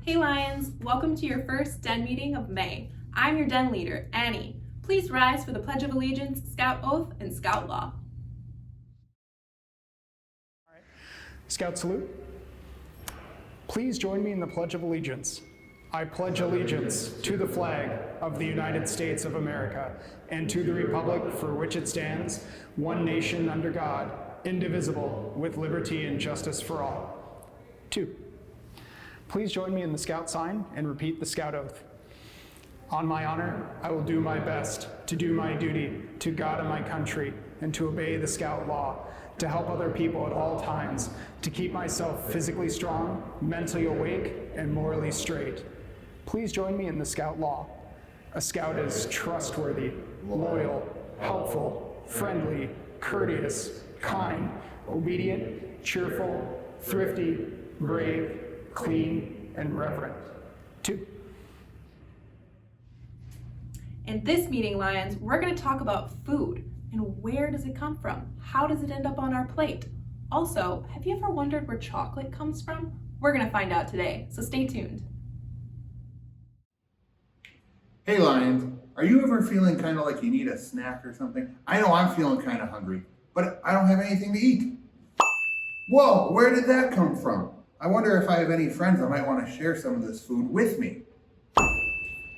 Hey Lions, welcome to your first Den meeting of May. I'm your Den leader, Annie. Please rise for the Pledge of Allegiance, Scout Oath, and Scout Law. All right. Scout salute. Please join me in the Pledge of Allegiance. I pledge allegiance to the flag of the United States of America and to the republic for which it stands, one nation under God, indivisible, with liberty and justice for all. 2. Please join me in the Scout sign and repeat the Scout oath. On my honor, I will do my best to do my duty to God and my country and to obey the Scout law, to help other people at all times, to keep myself physically strong, mentally awake, and morally straight. Please join me in the Scout law. A Scout is trustworthy, loyal, helpful, friendly, courteous, kind, obedient, cheerful, thrifty, brave, clean, and reverent. 2. In this meeting, Lions, we're going to talk about food and where does it come from? How does it end up on our plate? Also, have you ever wondered where chocolate comes from? We're going to find out today, so stay tuned. Hey Lions, are you ever feeling kind of like you need a snack or something? I know I'm feeling kind of hungry, but I don't have anything to eat. Whoa, where did that come from? I wonder if I have any friends that might want to share some of this food with me.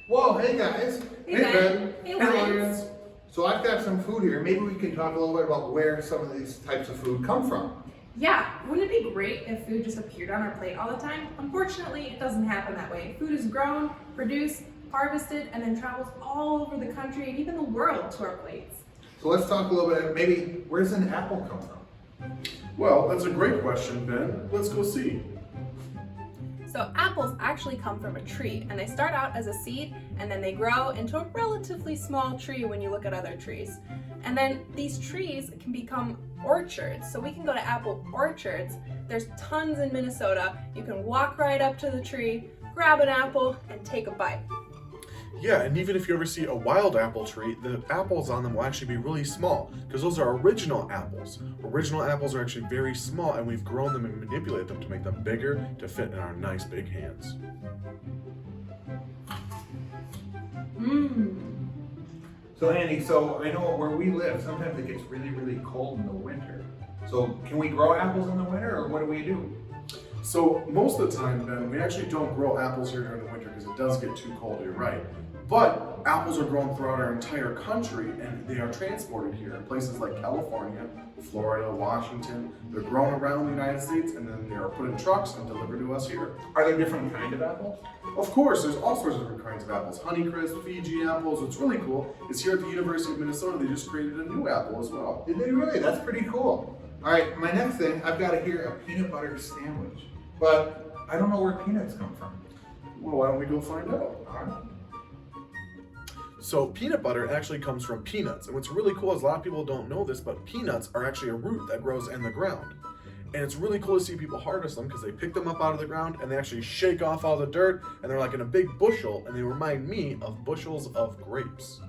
Whoa, hey guys. Hey Ben. Hey Lions. So I've got some food here. Maybe we can talk a little bit about where some of these types of food come from. Yeah, wouldn't it be great if food just appeared on our plate all the time? Unfortunately, it doesn't happen that way. Food is grown, produced, harvested, and then travels all over the country and even the world to our plates. So let's talk a little bit, maybe where does an apple come from? Well, that's a great question, Ben. Let's go see. So apples actually come from a tree, and they start out as a seed, and then they grow into a relatively small tree when you look at other trees. And then these trees can become orchards. So we can go to apple orchards. There's tons in Minnesota. You can walk right up to the tree, grab an apple, and take a bite. Yeah, and even if you ever see a wild apple tree, the apples on them will actually be really small because those are original apples. Original apples are actually very small, and we've grown them and manipulated them to make them bigger to fit in our nice big hands. So Annie, so I know where we live, sometimes it gets really, really cold in the winter. So can we grow apples in the winter, or what do we do? So most of the time, Ben, we actually don't grow apples here during the winter because it does get too cold, you're right. But apples are grown throughout our entire country, and they are transported here in places like California, Florida, Washington. They're grown around the United States, and then they are put in trucks and delivered to us here. Are there different kinds of apples? Of course, there's all sorts of different kinds of apples. Honeycrisp, Fiji apples. What's really cool is here at the University of Minnesota, they just created a new apple as well. Did they really? That's pretty cool. All right, my next thing, I've got here a peanut butter sandwich, but I don't know where peanuts come from. Well, why don't we go find out? All right. So peanut butter actually comes from peanuts. And what's really cool is a lot of people don't know this, but peanuts are actually a root that grows in the ground. And it's really cool to see people harvest them because they pick them up out of the ground and they actually shake off all the dirt, and they're like in a big bushel, and they remind me of bushels of grapes.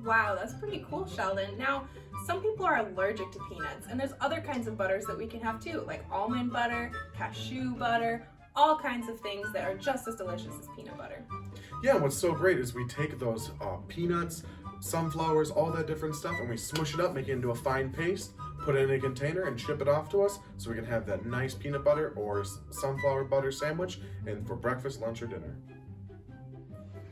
Wow, that's pretty cool, Sheldon. Now, some people are allergic to peanuts, and there's other kinds of butters that we can have too, like almond butter, cashew butter, all kinds of things that are just as delicious as peanut butter. Yeah, what's so great is we take those peanuts, sunflowers, all that different stuff, and we smush it up, make it into a fine paste, put it in a container, and ship it off to us so we can have that nice peanut butter or sunflower butter sandwich and for breakfast, lunch, or dinner.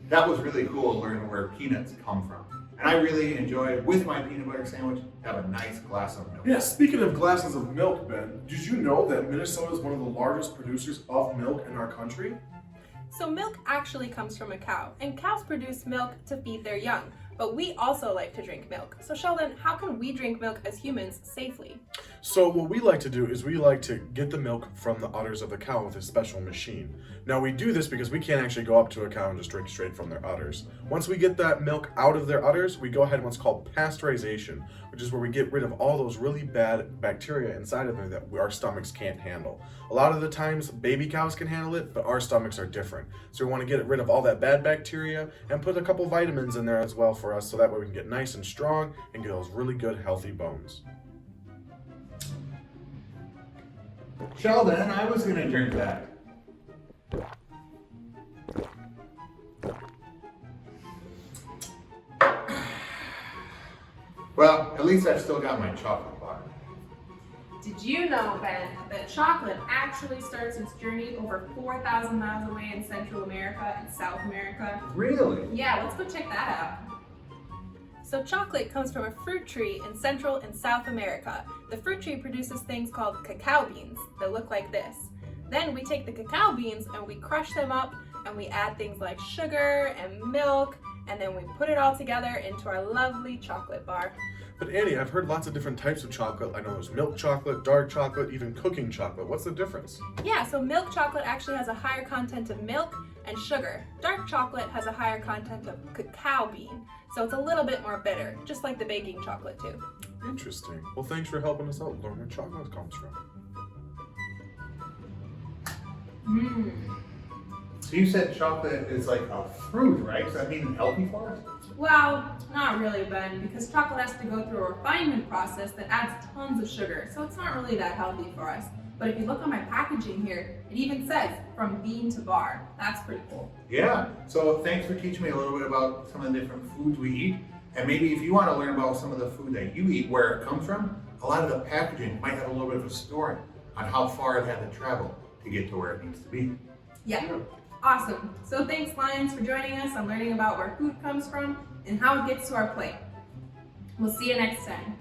That was really cool to learn where peanuts come from. And I really enjoyed, with my peanut butter sandwich, have a nice glass of milk. Yeah, speaking of glasses of milk, Ben, did you know that Minnesota is one of the largest producers of milk in our country? So milk actually comes from a cow, and cows produce milk to feed their young. But we also like to drink milk. So Sheldon, how can we drink milk as humans safely? So what we like to do is we like to get the milk from the udders of the cow with a special machine. Now we do this because we can't actually go up to a cow and just drink straight from their udders. Once we get that milk out of their udders, we go ahead and what's called pasteurization, which is where we get rid of all those really bad bacteria inside of there that our stomachs can't handle. A lot of the times, baby cows can handle it, but our stomachs are different. So we want to get rid of all that bad bacteria and put a couple vitamins in there as well for us, so that way we can get nice and strong and get those really good, healthy bones. Sheldon, I was gonna drink that. Well, at least I've still got my chocolate bar. Did you know, Ben, that chocolate actually starts its journey over 4,000 miles away in Central America and South America? Really? Yeah, let's go check that out. So chocolate comes from a fruit tree in Central and South America. The fruit tree produces things called cacao beans that look like this. Then we take the cacao beans and we crush them up and we add things like sugar and milk, and then we put it all together into our lovely chocolate bar. But Annie, I've heard lots of different types of chocolate. I know there's milk chocolate, dark chocolate, even cooking chocolate. What's the difference? Yeah, so milk chocolate actually has a higher content of milk and sugar. Dark chocolate has a higher content of cacao bean, so it's a little bit more bitter, just like the baking chocolate too. Interesting. Well, thanks for helping us out learn where chocolate comes from. So you said chocolate is like a fruit, right? Does that mean healthy for us? Well, not really, Ben, because chocolate has to go through a refinement process that adds tons of sugar, so it's not really that healthy for us. But if you look on my packaging here, it even says from bean to bar. That's pretty cool. Yeah. So thanks for teaching me a little bit about some of the different foods we eat. And maybe if you want to learn about some of the food that you eat, where it comes from, a lot of the packaging might have a little bit of a story on how far it had to travel to get to where it needs to be. Yeah, awesome. So thanks, Lions, for joining us on learning about where food comes from and how it gets to our plate. We'll see you next time.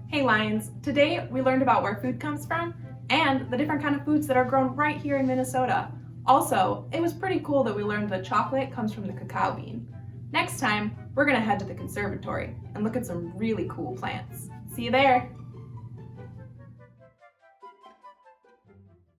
Hey Lions, today we learned about where food comes from and the different kind of foods that are grown right here in Minnesota. Also, it was pretty cool that we learned that chocolate comes from the cacao bean. Next time, we're gonna head to the conservatory and look at some really cool plants. See you there.